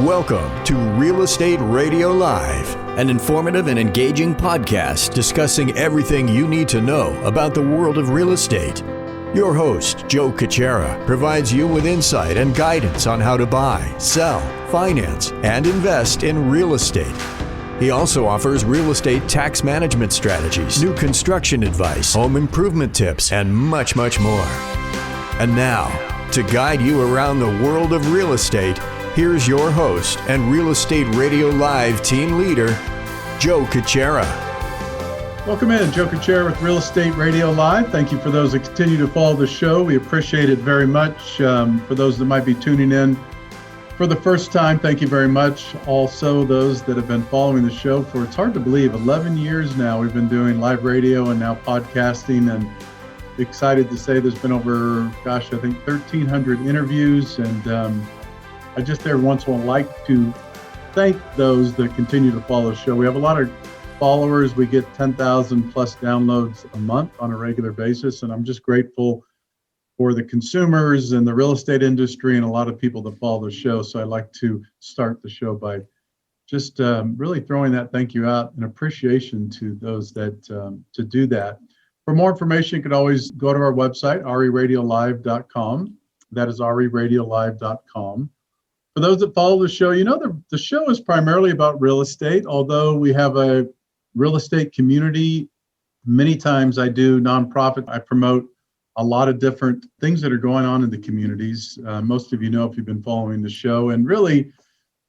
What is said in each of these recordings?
Welcome to Real Estate Radio Live, an informative and engaging podcast discussing everything you need to know about the world of real estate. Your host, Joe Caccera, provides you with insight and guidance on how to buy, sell, finance, and invest in real estate. He also offers real estate tax management strategies, new construction advice, home improvement tips, and much, much more. And now, to guide you around the world of real estate, here's your host and Real Estate Radio Live team leader, Joe Caccera. Welcome in, Joe Caccera with Real Estate Radio Live. Thank you for those that continue to follow the show. We appreciate it very much. For those that might be tuning in for the first time, thank you very much. Also, those that have been following the show for, it's hard to believe, 11 years now we've been doing live radio and now podcasting, and excited to say there's been over, I think 1,300 interviews, and I just every once in a while like to thank those that continue to follow the show. We have a lot of followers. We get 10,000 plus downloads a month on a regular basis, and I'm just grateful for the consumers and the real estate industry and a lot of people that follow the show. So I'd like to start the show by just really throwing that thank you out and appreciation to those that to do that. For more information, you can always go to our website, reradiolive.com. That is reradiolive.com. For those that follow the show, you know the show is primarily about real estate, although we have a real estate community. Many times I do nonprofit. I promote a lot of different things that are going on in the communities. Most of you know if you've been following the show. And really,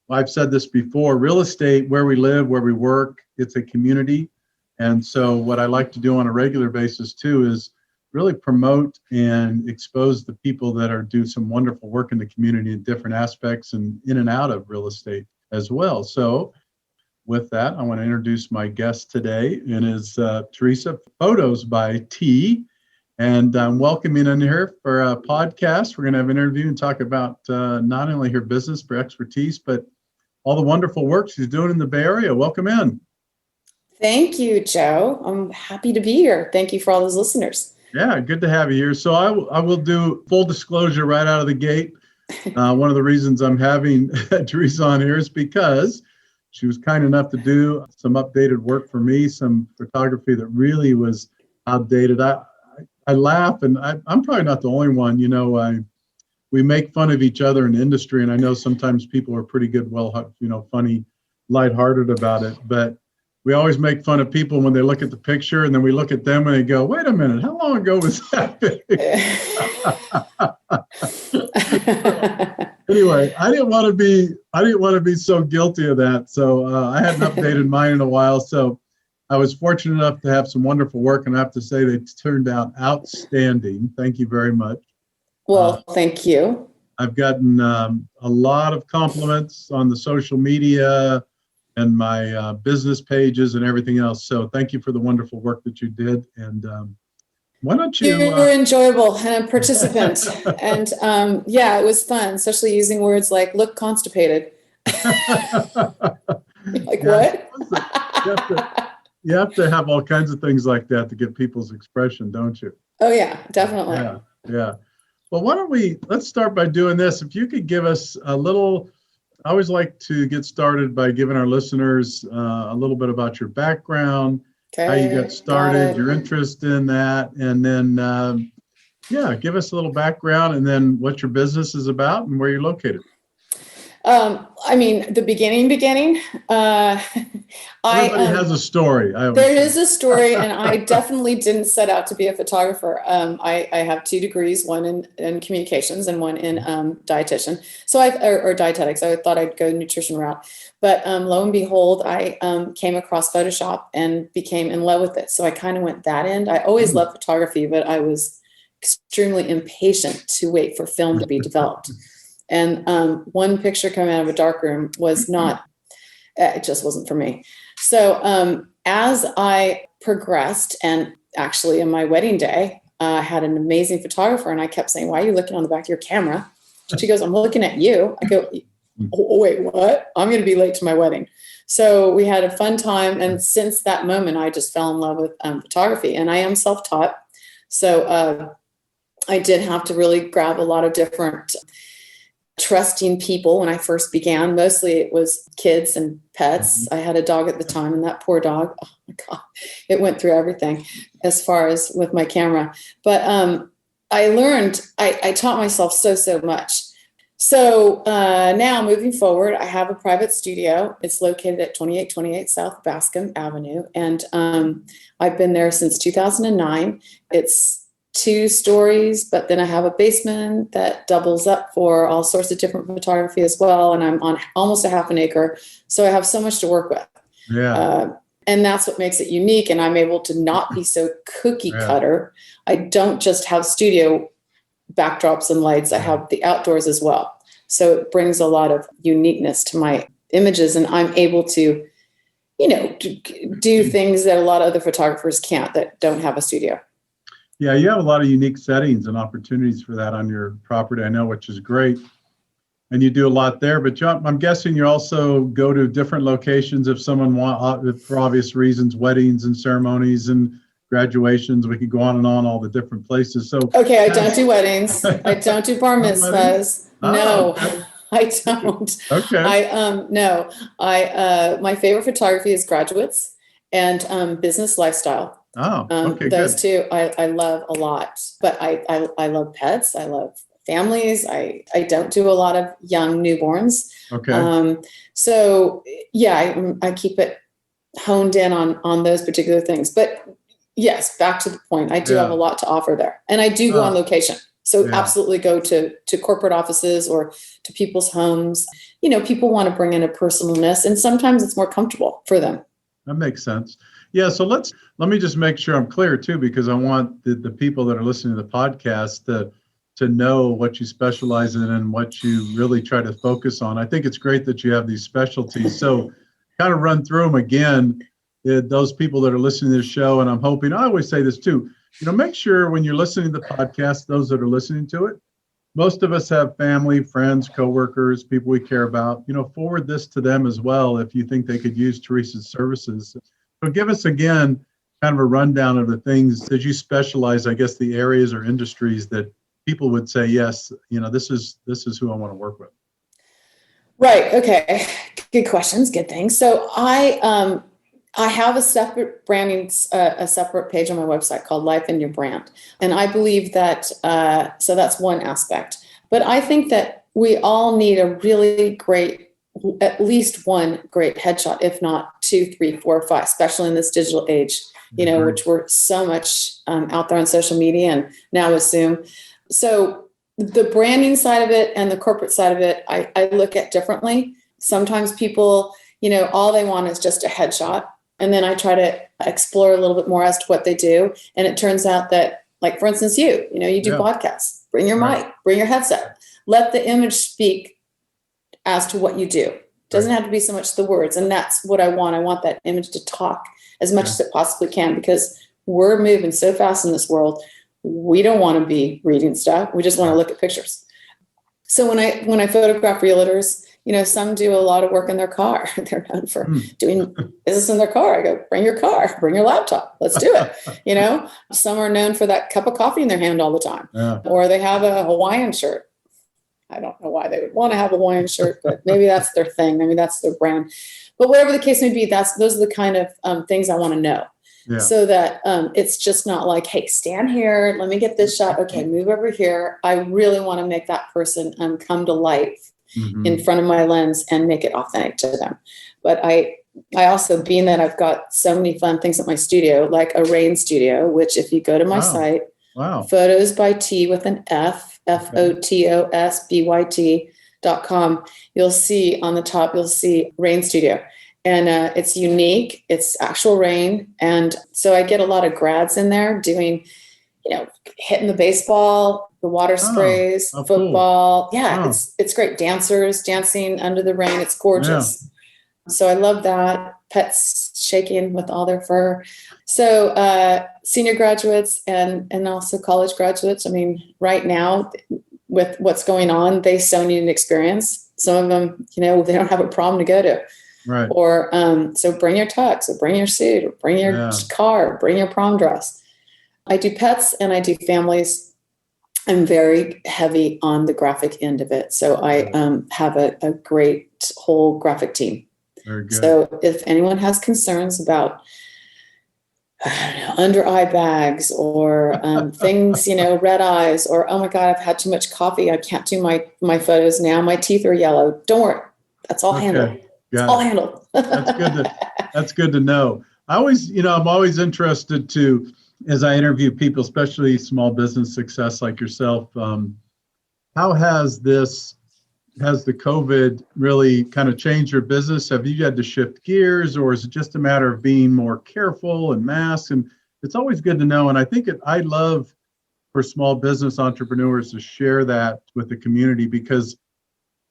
I've said this before, real estate, where we live, where we work, it's a community. And so what I like to do on a regular basis too is really promote and expose the people that are do some wonderful work in the community in different aspects and in and out of real estate as well. So with that, I want to introduce my guest today, and is Teresa, FOTOS by T. And I'm welcoming in here for a podcast. We're going to have an interview and talk about not only her business, her expertise, but all the wonderful work she's doing in the Bay Area. Welcome in. Thank you, Joe. I'm happy to be here. Thank you for all those listeners. Yeah, good to have you here. So I will do full disclosure right out of the gate. One of the reasons I'm having Teresa on here is because she was kind enough to do some updated work for me, some photography that really was outdated. I laugh, and I'm probably not the only one. You know, we make fun of each other in the industry, and I know sometimes people are pretty good, funny, lighthearted about it, but we always make fun of people when they look at the picture, and then we look at them and they go, wait a minute, how long ago was that thing? Anyway, I didn't want to be so guilty of that. So I hadn't updated mine in a while. So I was fortunate enough to have some wonderful work, and I have to say they turned out outstanding. Thank you very much. Well, thank you. I've gotten a lot of compliments on the social media and my business pages and everything else. So thank you for the wonderful work that you did. And why don't you... You were enjoyable and a participant. And it was fun, especially using words like, look constipated. Like, what? You have to have all kinds of things like that to get people's expression, don't you? Oh, yeah, definitely. Yeah. Well, let's start by doing this. If you could give us a little... I always like to get started by giving our listeners a little bit about your background, how you got started, your interest in that, and then, give us a little background, and then what your business is about and where you're located. The beginning. Everybody has a story. There is a story, and I definitely didn't set out to be a photographer. I have 2 degrees, one in communications and one in dietitian. So or dietetics. I thought I'd go nutrition route, but lo and behold, I came across Photoshop and became in love with it. So I kind of went that end. I always loved photography, but I was extremely impatient to wait for film to be developed. And one picture coming out of a darkroom was it just wasn't for me. So as I progressed, and actually on my wedding day, I had an amazing photographer, and I kept saying, why are you looking on the back of your camera? She goes, I'm looking at you. I go, oh, wait, what? I'm going to be late to my wedding. So we had a fun time. And since that moment, I just fell in love with photography, and I am self-taught. So I did have to really grab a lot of different trusting people when I first began. Mostly it was kids and pets. I had a dog at the time, and that poor dog, oh my God, it went through everything as far as with my camera. But I learned, I taught myself so much. So now moving forward, I have a private studio. It's located at 2828 South Bascom Avenue. And I've been there since 2009. It's 2 stories, but then I have a basement that doubles up for all sorts of different photography as well. And I'm on almost a half an acre. So I have so much to work with. Yeah. And that's what makes it unique. And I'm able to not be so cookie cutter. I don't just have studio backdrops and lights. I have the outdoors as well. So it brings a lot of uniqueness to my images. And I'm able to, do things that a lot of other photographers can't, that don't have a studio. Yeah, you have a lot of unique settings and opportunities for that on your property, I know, which is great. And you do a lot there. But John, I'm guessing you also go to different locations if someone wants, for obvious reasons, weddings and ceremonies and graduations. We could go on and on, all the different places. So okay, I don't do weddings. I don't do bar mitzvahs. No, okay. I don't. Okay. No. My favorite photography is graduates and business lifestyle. Oh, okay, those good. two I love a lot, but I love pets. I love families. I don't do a lot of young newborns. Okay. So yeah, I keep it honed in on those particular things. But yes, back to the point, I do have a lot to offer there, and I do go on location. So absolutely go to corporate offices or to people's homes. People want to bring in a personalness, and sometimes it's more comfortable for them. That makes sense. Yeah, so let me just make sure I'm clear too, because I want the people that are listening to the podcast to know what you specialize in and what you really try to focus on. I think it's great that you have these specialties. So kind of run through them again, those people that are listening to the show, and I'm hoping, I always say this too, make sure when you're listening to the podcast, those that are listening to it, most of us have family, friends, coworkers, people we care about, forward this to them as well if you think they could use Teresa's services. So give us again kind of a rundown of the things that you specialize, I guess, the areas or industries that people would say, yes, this is who I want to work with. Right. Okay. Good questions. Good things. So I have a separate branding, a separate page on my website called Life in Your Brand. And I believe that, so that's one aspect. But I think that we all need a really great, at least one great headshot, if not 2, 3, 4, 5, especially in this digital age, which we're so much out there on social media and now with Zoom. So the branding side of it and the corporate side of it, I look at differently. Sometimes people, all they want is just a headshot. And then I try to explore a little bit more as to what they do. And it turns out that, like, for instance, you do podcasts, bring your mic, bring your headset, let the image speak as to what you do. It doesn't have to be so much the words. And that's what I want. I want that image to talk as much as it possibly can, because we're moving so fast in this world. We don't want to be reading stuff. We just want to look at pictures. So when I photograph realtors, some do a lot of work in their car. They're known for doing business in their car. I go, bring your car, bring your laptop. Let's do it. Some are known for that cup of coffee in their hand all the time, or they have a Hawaiian shirt. I don't know why they would want to have a Hawaiian shirt, but maybe that's their thing. Maybe that's their brand. But whatever the case may be, those are the kind of things I want to know. Yeah. So that it's just not like, hey, stand here, let me get this shot. Okay, move over here. I really want to make that person come to life in front of my lens and make it authentic to them. But I also, being that I've got so many fun things at my studio, like a rain studio, which if you go to my site, FOTOS by T with an F, FOTOSBYT.com, you'll see on the top, you'll see rain studio. And it's unique. It's actual rain. And so I get a lot of grads in there doing, hitting the baseball, the water sprays, football. Cool. Yeah, it's great. Dancers dancing under the rain. It's gorgeous. Yeah. So I love that. Pets shaking with all their fur. So senior graduates and also college graduates. I mean, right now with what's going on, they so need an experience. Some of them, they don't have a prom to go to. Right. Or so bring your tux, or bring your suit, or bring your car, bring your prom dress. I do pets and I do families. I'm very heavy on the graphic end of it. So I have a great whole graphic team. Very good. So if anyone has concerns about, I don't know, under eye bags or things, red eyes, or, oh my God, I've had too much coffee, I can't do my photos now, my teeth are yellow. Don't worry. That's all handled. It's all handled. That's good to know. I'm always interested to, as I interview people, especially small business success like yourself, how has the COVID really kind of changed your business? Have you had to shift gears, or is it just a matter of being more careful and masks? And it's always good to know. And I think I love for small business entrepreneurs to share that with the community, because,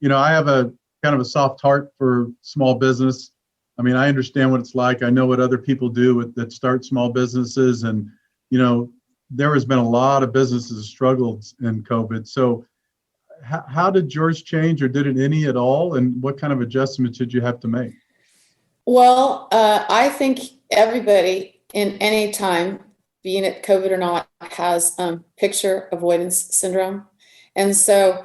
I have a kind of a soft heart for small business. I mean, I understand what it's like. I know what other people do that start small businesses. And, there has been a lot of businesses that struggled in COVID. So how did yours change, or did it any at all? And what kind of adjustments did you have to make? Well, I think everybody in any time, being it COVID or not, has picture avoidance syndrome. And so,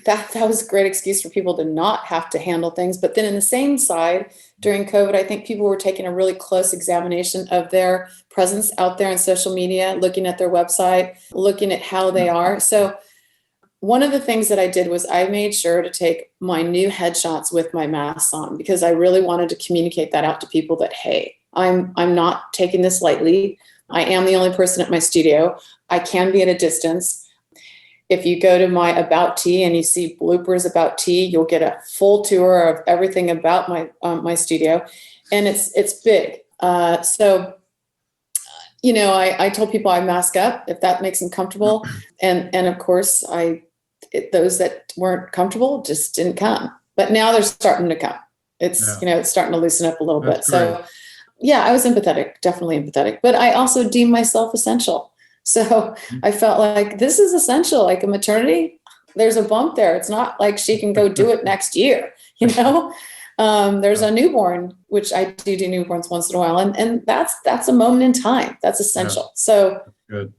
that was a great excuse for people to not have to handle things. But then in the same side, during COVID, I think people were taking a really close examination of their presence out there in social media, looking at their website, looking at how they are. So one of the things that I did was I made sure to take my new headshots with my masks on, because I really wanted to communicate that out to people that, hey, I'm not taking this lightly. I am the only person at my studio. I can be at a distance. If you go to my About T and you see bloopers about tea, you'll get a full tour of everything about my studio, and it's big. So I told people I mask up if that makes them comfortable, and of course those that weren't comfortable just didn't come. But now they're starting to come. It's it's starting to loosen up a little bit. So yeah, I was empathetic, definitely empathetic, but I also deemed myself essential. So I felt like this is essential, like a maternity. There's a bump there. It's not like she can go do it next year, There's a newborn, which I do newborns once in a while. And that's a moment in time. That's essential. Yeah. So good.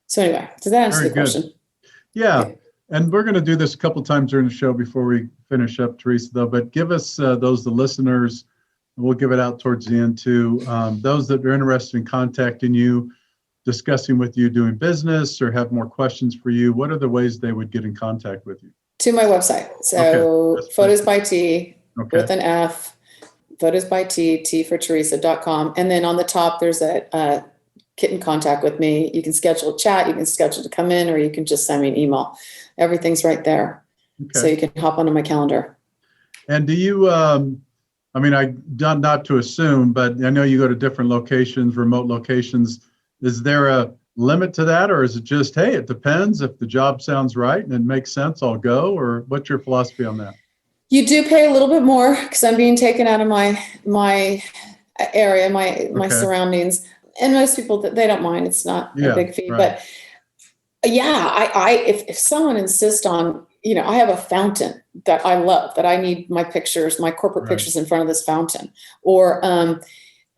So anyway, does that answer the question? Yeah. Okay. And we're going to do this a couple times during the show before we finish up, Teresa, though. But give us the listeners, we'll give it out towards the end too. Those that are interested in contacting you, discussing with you, doing business, or have more questions for you, what are the ways they would get in contact with you? To my website. So FOTOS by T with an F, FOTOS by T, T for Teresa.com. And then on the top, there's a get in contact with me. You can schedule a chat, you can schedule to come in, or you can just send me an email. Everything's right there. Okay. So you can hop onto my calendar. And do you, not to assume, but I know you go to different locations, remote locations. Is there a limit to that, or is it just, hey, it depends, if the job sounds right and it makes sense, I'll go? Or what's your philosophy on that? You do pay a little bit more because I'm being taken out of my area, my surroundings, and most people, they don't mind. It's not a big fee, right. But if someone insists on, I have a fountain that I love, that I need my pictures, my corporate pictures in front of this fountain, or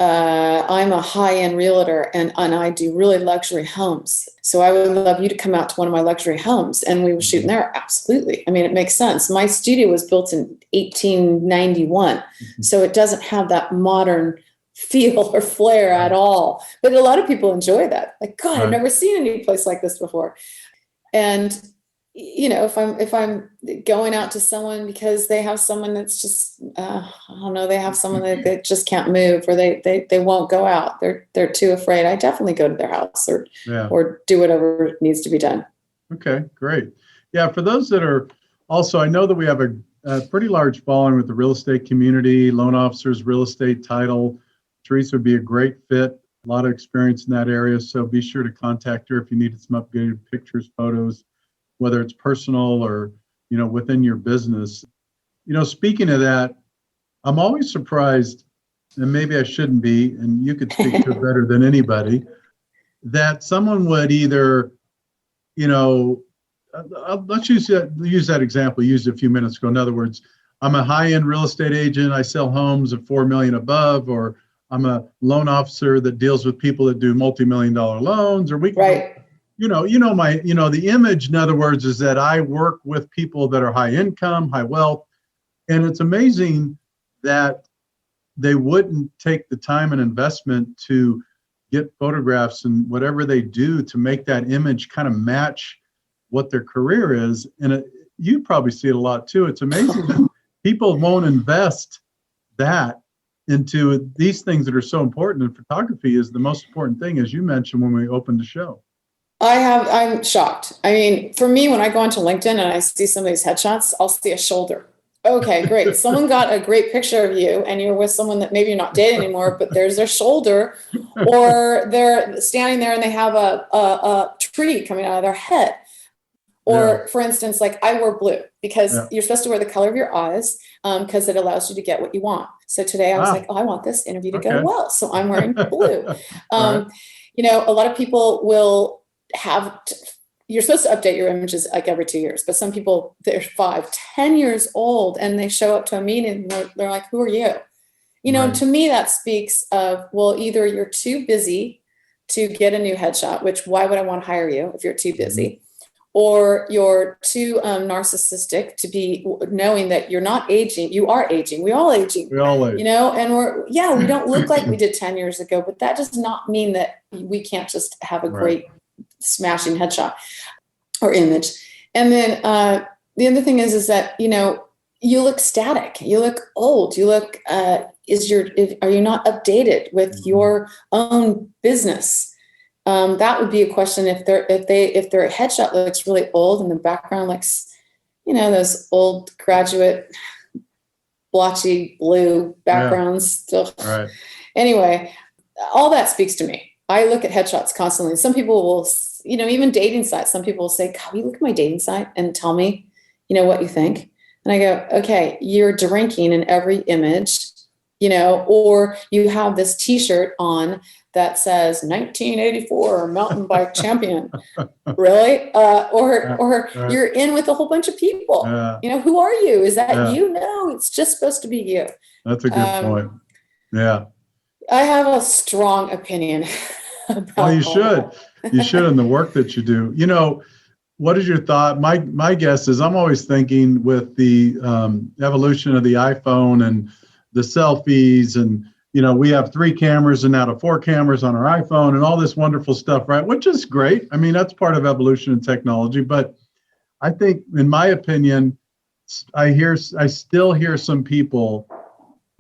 I'm a high-end realtor and I do really luxury homes. So I would love you to come out to one of my luxury homes and we were shooting there. Absolutely. I mean, it makes sense. My studio was built in 1891. So it doesn't have that modern feel or flair at all. But a lot of people enjoy that. Like, God, I've never seen any place like this before. And if I'm going out to someone because they have someone that's just, they have someone that just can't move, or they won't go out. They're too afraid. I definitely go to their house or do whatever needs to be done. Okay, great. Yeah. For those that are also, I know that we have a pretty large following with the real estate community, loan officers, real estate title. Teresa would be a great fit. A lot of experience in that area. So be sure to contact her if you needed some updated pictures, photos, whether it's personal or, within your business. Speaking of that, I'm always surprised, and maybe I shouldn't be, and you could speak to it better than anybody, that someone would either, let's use that example you used a few minutes ago. In other words, I'm a high-end real estate agent. I sell homes of $4 million above, or I'm a loan officer that deals with people that do multi-million-dollar loans, or we can the image, in other words, is that I work with people that are high income, high wealth. And it's amazing that they wouldn't take the time and investment to get photographs and whatever they do to make that image kind of match what their career is. And you probably see it a lot too. It's amazing that people won't invest that into these things that are so important. And photography is the most important thing, as you mentioned when we opened the show. I'm shocked. I mean, for me, when I go onto LinkedIn and I see some of these headshots, I'll see a shoulder. Okay, great. Someone got a great picture of you and you're with someone that maybe you're not dating anymore, but there's their shoulder, or they're standing there and they have a tree coming out of their head. Or for instance, like I wore blue because you're supposed to wear the color of your eyes because it allows you to get what you want. So today I was like, I want this interview to go well. So I'm wearing blue. A lot of people will have, you're supposed to update your images like every 2 years, but some people, they're 5, 10 years old and they show up to a meeting and they're like, who are you? To me, that speaks of, well, either you're too busy to get a new headshot, which why would I want to hire you if you're too busy? Or you're too narcissistic to be knowing that you're not aging. You are aging. We all aging. We all age. And we don't look like we did 10 years ago, but that does not mean that we can't just have a great smashing headshot or image. And then the other thing is that, you look static, you look old, you look, are you not updated with your own business? That would be a question if their headshot looks really old and the background looks, those old graduate blotchy blue backgrounds still. Right. Anyway, all that speaks to me. I look at headshots constantly. Some people will, even dating sites, some people will say, "God, will you look at my dating site and tell me, what you think?" And I go, "Okay, you're drinking in every image, or you have this T-shirt on that says 1984 mountain bike champion." Really? Or you're in with a whole bunch of people. Who are you? Is that you? No, it's just supposed to be you. That's a good point. Yeah. I have a strong opinion about Well, you should. You should in the work that you do. What is your thought? My guess is I'm always thinking with the evolution of the iPhone and the selfies and we have 3 cameras and now to 4 cameras on our iPhone and all this wonderful stuff, right? Which is great. I mean, that's part of evolution and technology. But I think, in my opinion, I still hear some people,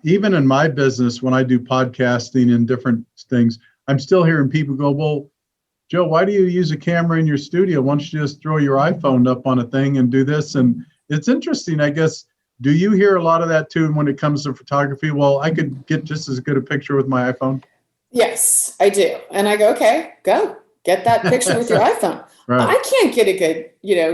even in my business, when I do podcasting and different things, I'm still hearing people go, "Well, Joe, why do you use a camera in your studio? Why don't you just throw your iPhone up on a thing and do this?" And it's interesting, I guess. Do you hear a lot of that too when it comes to photography? Well, I could get just as good a picture with my iPhone. Yes, I do. And I go, okay, go get that picture with your iPhone. Right. I can't get a good,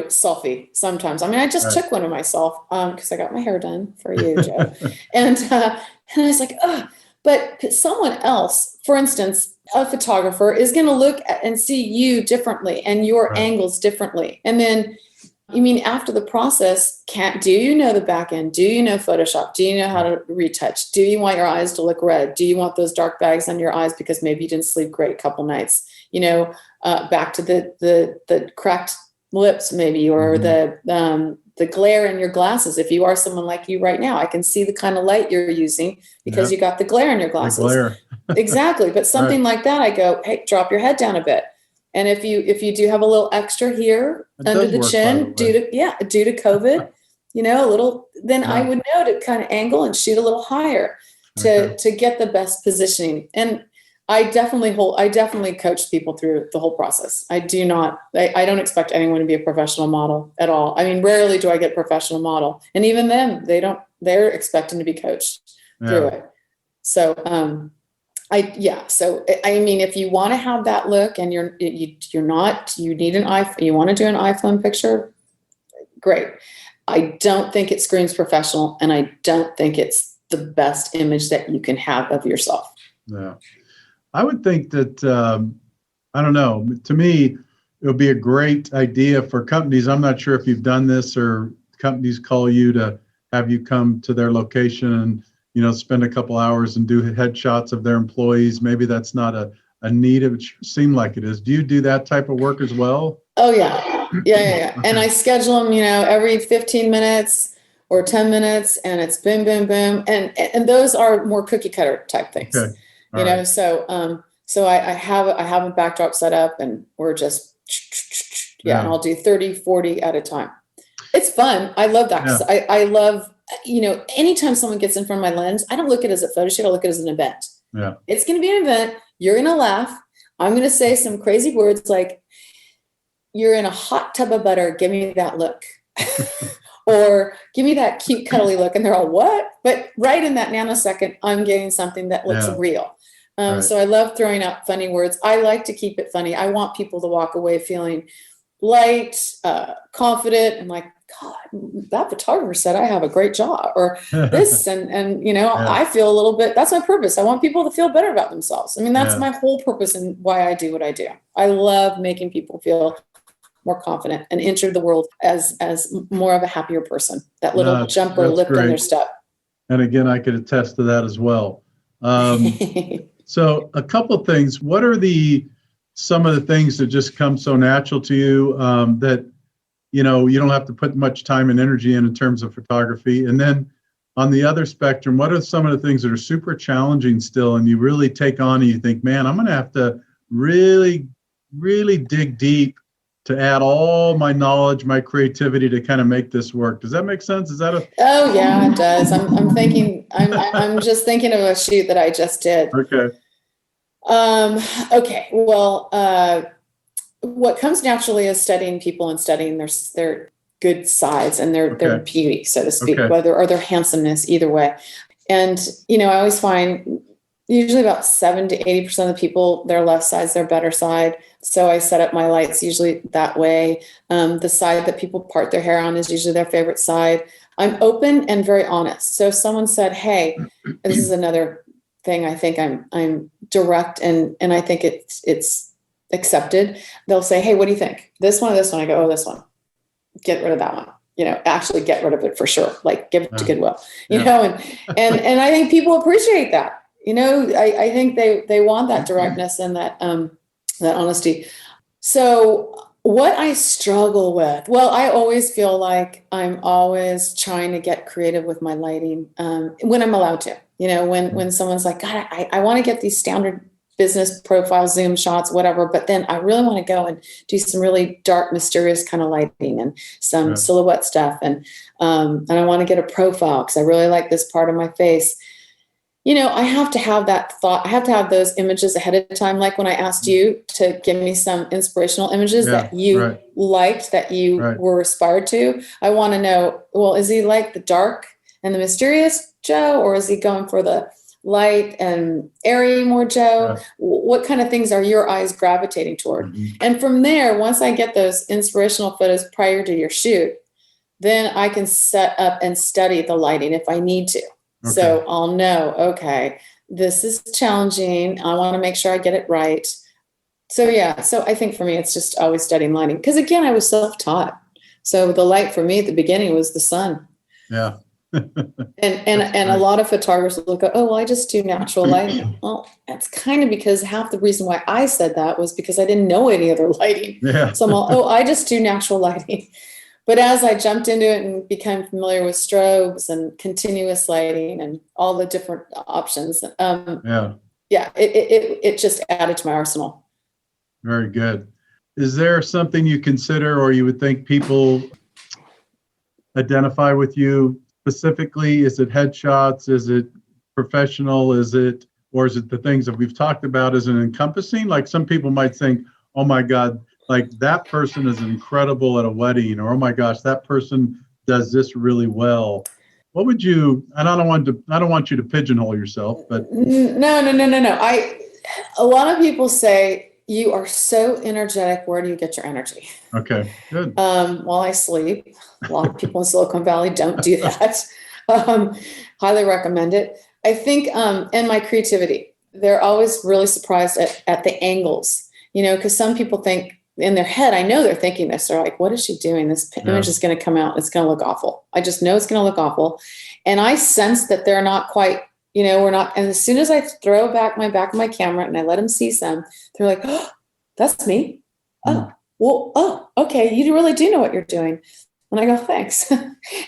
selfie sometimes. I mean, I just took one of myself because I got my hair done for you, Joe. and I was like, oh, but someone else, for instance, a photographer is going to look at and see you differently and your angles differently. And then, after the process, do you know the back end? Do you know Photoshop? Do you know how to retouch? Do you want your eyes to look red? Do you want those dark bags under your eyes because maybe you didn't sleep great a couple nights? Back to the cracked lips maybe, or the glare in your glasses. If you are someone like you right now, I can see the kind of light you're using because you got the glare in your glasses. The glare. Exactly. But something like that, I go, hey, drop your head down a bit. And if you do have a little extra here under the chin due to COVID, a little, then I would know to kind of angle and shoot a little higher to get the best positioning. And I definitely coach people through the whole process. I don't expect anyone to be a professional model at all. I mean, rarely do I get a professional model, and even them, they're expecting to be coached through it. So, if you want to have that look and you need an iPhone, you want to do an iPhone picture, great. I don't think it screams professional, and I don't think it's the best image that you can have of yourself. Yeah. I would think that, I don't know, to me, it would be a great idea for companies. I'm not sure if you've done this or companies call you to have you come to their location and, spend a couple hours and do headshots of their employees. Maybe that's not a a need. It would seem like it is. Do you do that type of work as well? Oh yeah. Okay. And I schedule them, every 15 minutes or 10 minutes, and it's boom, boom, boom. And those are more cookie cutter type things, Okay. Right. So I have a backdrop set up, and we're just, and I'll do 30, 40 at a time. It's fun. I love that. Yeah. I love, anytime someone gets in front of my lens, I don't look at it as a photo shoot. I look at it as an event. Yeah. It's going to be an event. You're going to laugh. I'm going to say some crazy words like, "You're in a hot tub of butter. Give me that look." Or "Give me that cute cuddly look." And they're all, "What?" But right in that nanosecond, I'm getting something that looks real. Right. So I love throwing out funny words. I like to keep it funny. I want people to walk away feeling light, confident, and like, "God, that photographer said I have a great job," or this, and I feel a little bit, that's my purpose. I want people to feel better about themselves. I mean, that's my whole purpose and why I do what I do. I love making people feel more confident and enter the world as more of a happier person. That little jumper lift in their step. And again, I could attest to that as well. So a couple of things. What are some of the things that just come so natural to you that you don't have to put much time and energy in terms of photography? And then on the other spectrum, what are some of the things that are super challenging still, and you really take on and you think, man, I'm going to have to really, really dig deep to add all my knowledge, my creativity to kind of make this work? Does that make sense? Is that Oh yeah, it does. I'm thinking, I'm just thinking of a shoot that I just did. Okay. Okay. Well, what comes naturally is studying people and studying their good sides and their beauty, so to speak, or their handsomeness, either way. And, I always find usually about 70 to 80% of the people, their left side's their better side. So I set up my lights usually that way. The side that people part their hair on is usually their favorite side. I'm open and very honest. So if someone said, "Hey," this is another thing, I think I'm direct and I think it's accepted. They'll say, "Hey, what do you think? This one or this one?" I go, "Oh, this one. Get rid of that one. Actually get rid of it for sure. Like give it to Goodwill." And I think people appreciate that. I think they want that directness and that honesty. So what I struggle with, well, I always feel like I'm always trying to get creative with my lighting when I'm allowed to. When someone's like, "God, I want to get these standard business profile Zoom shots, whatever, but then I really want to go and do some really dark, mysterious kind of lighting and some silhouette stuff, and I want to get a profile because I really like this part of my face." I have to have that thought. I have to have those images ahead of time. Like when I asked you to give me some inspirational images that you liked, that you were inspired to. I want to know, well, is he like the dark and the mysterious Joe, or is he going for the light and airy more Joe? What kind of things are your eyes gravitating toward? Mm-hmm. And from there, once I get those inspirational photos prior to your shoot, then I can set up and study the lighting if I need to. Okay. So I'll know, okay, this is challenging. I want to make sure I get it right. So I think for me, it's just always studying lighting. Because again, I was self-taught. So the light for me at the beginning was the sun. Yeah. and a lot of photographers will go, "Oh, well, I just do natural lighting." Well, that's kind of because half the reason why I said that was because I didn't know any other lighting. Yeah. So I'm all, I just do natural lighting. But as I jumped into it and became familiar with strobes and continuous lighting and all the different options, it just added to my arsenal. Very good. Is there something you consider or you would think people identify with you specifically? Is it headshots? Is it professional? Or is it the things that we've talked about? Is it encompassing? Like some people might think, "Oh my God, like that person is incredible at a wedding," or "Oh my gosh, that person does this really well." What would you? And I don't want you to pigeonhole yourself, but no. A lot of people say, "You are so energetic. Where do you get your energy?" Okay, good. While I sleep. A lot of people in Silicon Valley don't do that. Highly recommend it. I think, and my creativity. They're always really surprised at the angles, because some people think in their head, I know they're thinking this. They're like, "What is she doing? This image is going to come out. It's going to look awful. I just know it's going to look awful." And I sense that they're not quite we're not. And as soon as I throw back of my camera and I let them see some, they're like, oh, that's me. Oh, well, oh, okay. You really do know what you're doing. And I go, thanks.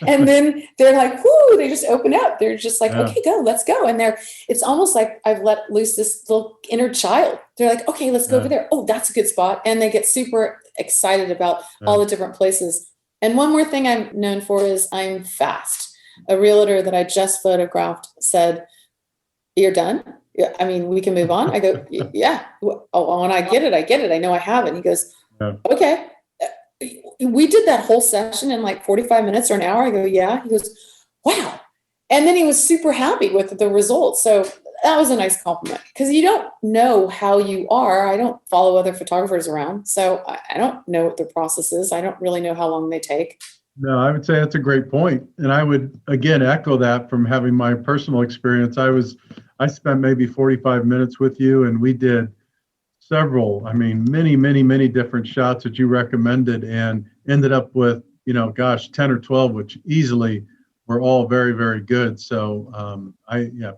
And then they're like, whoo, they just open up. They're just like, okay, go, let's go. And it's almost like I've let loose this little inner child. They're like, okay, let's go over there. Oh, that's a good spot. And they get super excited about all the different places. And one more thing I'm known for is I'm fast. A realtor that I just photographed said, you're done? Yeah, I mean, we can move on. I go, yeah. Oh, when I get it, I get it. I know I have it. And he goes, okay. We did that whole session in like 45 minutes or an hour. I go, yeah. He goes, wow. And then he was super happy with the results. So that was a nice compliment, because you don't know how you are. I don't follow other photographers around, so I don't know what their process is. I don't really know how long they take. No, I would say that's a great point. And I would, again, echo that from having my personal experience. I spent maybe 45 minutes with you, and we did several, many different shots that you recommended, and ended up with, 10 or 12, which easily were all very, very good. So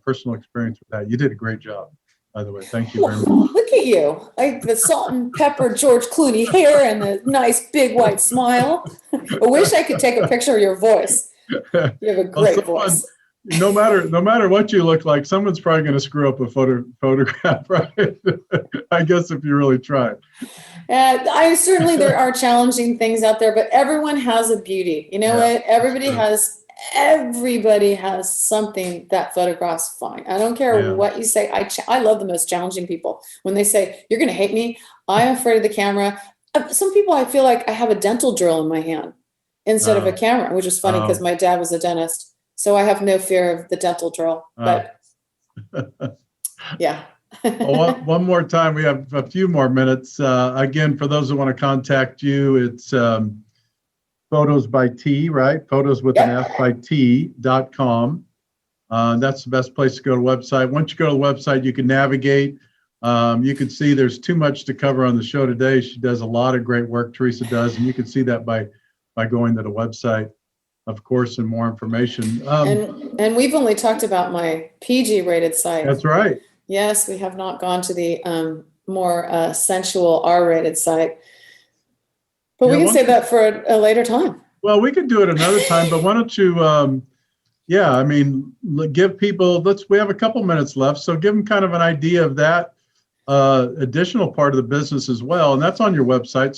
personal experience with that. You did a great job, by the way. Thank you very much. Look at you, like the salt and pepper George Clooney hair and the nice big white smile. I wish I could take a picture of your voice. You have a great voice. No matter what you look like, someone's probably going to screw up a photograph, right? I guess if you really try. There are challenging things out there, but everyone has a beauty. You know what? Everybody has something that photographs fine. I don't care what you say. I love the most challenging people. When they say, you're going to hate me, I'm afraid of the camera. Some people, I feel like I have a dental drill in my hand instead of a camera, which is funny because my dad was a dentist. So I have no fear of the dental drill, but yeah. Well, one more time, we have a few more minutes. Again, for those who want to contact you, it's FOTOS by T, right? Photos with an F by T.com. That's the best place to go to the website. Once you go to the website, you can navigate. You can see there's too much to cover on the show today. She does a lot of great work, Teresa does, and you can see that by going to the website, of course, and more information. And we've only talked about my PG rated site. That's right. Yes, we have not gone to the more sensual R rated site. But we can save that for a later time. Well, we could do it another time, but why don't you, give people, we have a couple minutes left, so give them kind of an idea of that additional part of the business as well. And that's on your website.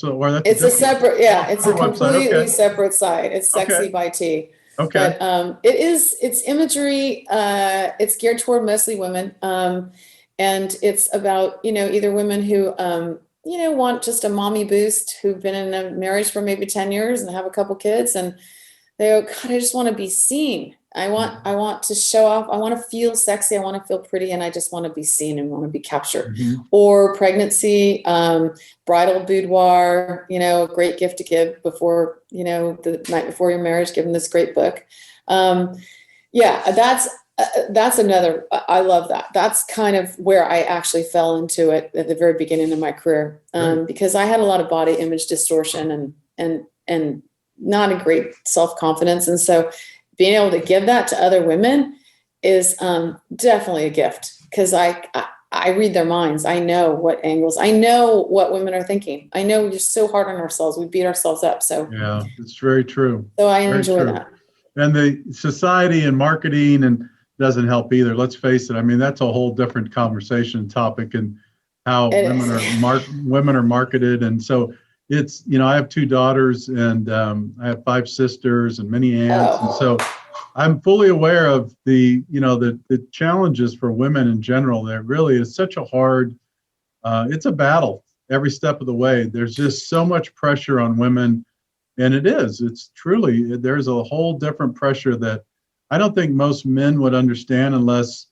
It's a separate, it's a completely separate site. It's Sexy by T. Okay. But it's imagery. It's geared toward mostly women. And it's about, either women who, want just a mommy boost, who've been in a marriage for maybe 10 years and have a couple kids, and they go, God, I just want to be seen. I want to show off. I want to feel sexy. I want to feel pretty. And I just want to be seen and want to be captured. Mm-hmm. Or pregnancy, bridal boudoir, a great gift to give before, the night before your marriage, give them this great book. That's another, I love that. That's kind of where I actually fell into it at the very beginning of my career. Because I had a lot of body image distortion and not a great self-confidence. And so being able to give that to other women is definitely a gift, because I read their minds. I know what angles, I know what women are thinking. I know we're so hard on ourselves. We beat ourselves up. So yeah, it's very true. So I enjoy that. And the society and marketing and doesn't help either. Let's face it. I mean, that's a whole different conversation topic, and how women are marketed. And so it's, I have 2 daughters, and I have 5 sisters and many aunts. And so I'm fully aware of the challenges for women in general. There really is such a hard, it's a battle every step of the way. There's just so much pressure on women. And it's truly, there's a whole different pressure that I don't think most men would understand unless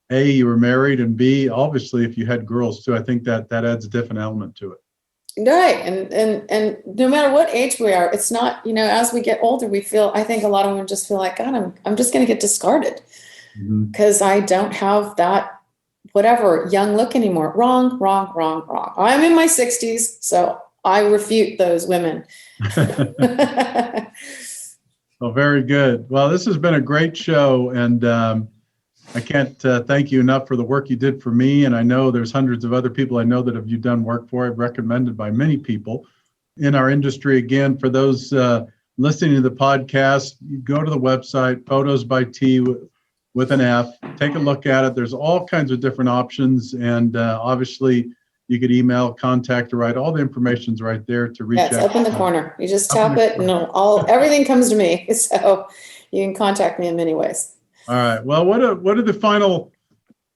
A, you were married, and B, obviously, if you had girls too. I think that adds a different element to it. Right. And no matter what age we are, it's not, as we get older, I think a lot of women just feel like, God, I'm just going to get discarded because I don't have that, whatever, young look anymore. Wrong. I'm in my 60s, so I refute those women. Well, very good. Well, this has been a great show. And I can't thank you enough for the work you did for me. And I know there's hundreds of other people I know that have you done work for. I've recommended by many people in our industry. Again, for those listening to the podcast, you go to the website, Photos by T with an F. Take a look at it. There's all kinds of different options. And obviously, you could email, contact, or write. All the information's right there to reach out. Yeah, it's up in the corner. You just tap it and everything comes to me. So you can contact me in many ways. All right. Well, what are the final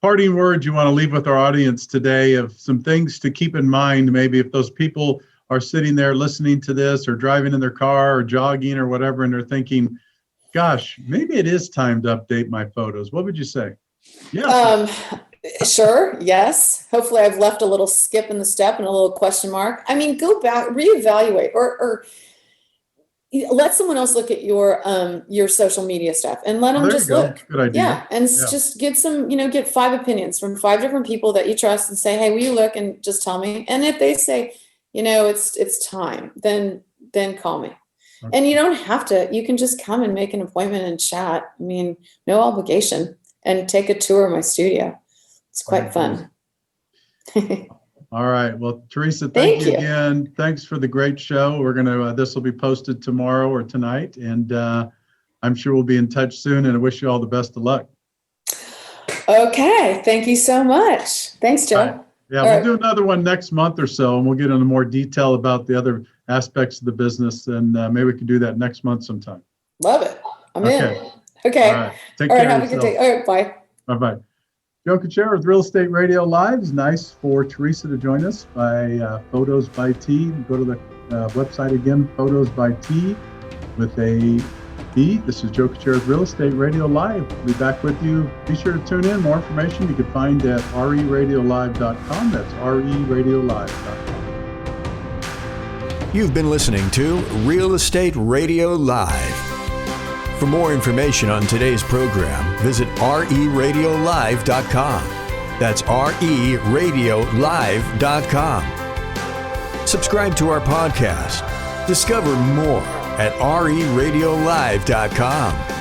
parting words you want to leave with our audience today of some things to keep in mind? Maybe if those people are sitting there listening to this or driving in their car or jogging or whatever, and they're thinking, gosh, maybe it is time to update my photos. What would you say? Yeah. Sure. Yes. Hopefully I've left a little skip in the step and a little question mark. I mean, go back, reevaluate, or let someone else look at your social media stuff and let them just look. Good idea. Yeah. And just get get 5 opinions from 5 different people that you trust and say, hey, will you look and just tell me? And if they say, it's time, then call me. Okay. And you don't have to, you can just come and make an appointment and chat. I mean, no obligation, and take a tour of my studio. It's quite fun. All right. Well, Teresa, thank you again. Thanks for the great show. We're going to, this will be posted tomorrow or tonight, and I'm sure we'll be in touch soon, and I wish you all the best of luck. Okay. Thank you so much. Thanks, Joe. Right. Yeah, we'll do another one next month or so, and we'll get into more detail about the other aspects of the business, and maybe we can do that next month sometime. Love it. I'm in. Okay. All right. Take care. Have a good day. All right. Bye. Bye-bye. Joe Kuchera with Real Estate Radio Live. It's nice for Teresa to join us by Photos by T. Go to the website again, Photos by T with a E. This is Joe Kuchera with Real Estate Radio Live. We'll be back with you. Be sure to tune in. More information you can find at RERadiolive.com. That's RERadiolive.com. You've been listening to Real Estate Radio Live. For more information on today's program, visit RERadiolive.com. That's RERadiolive.com. Subscribe to our podcast. Discover more at RERadiolive.com.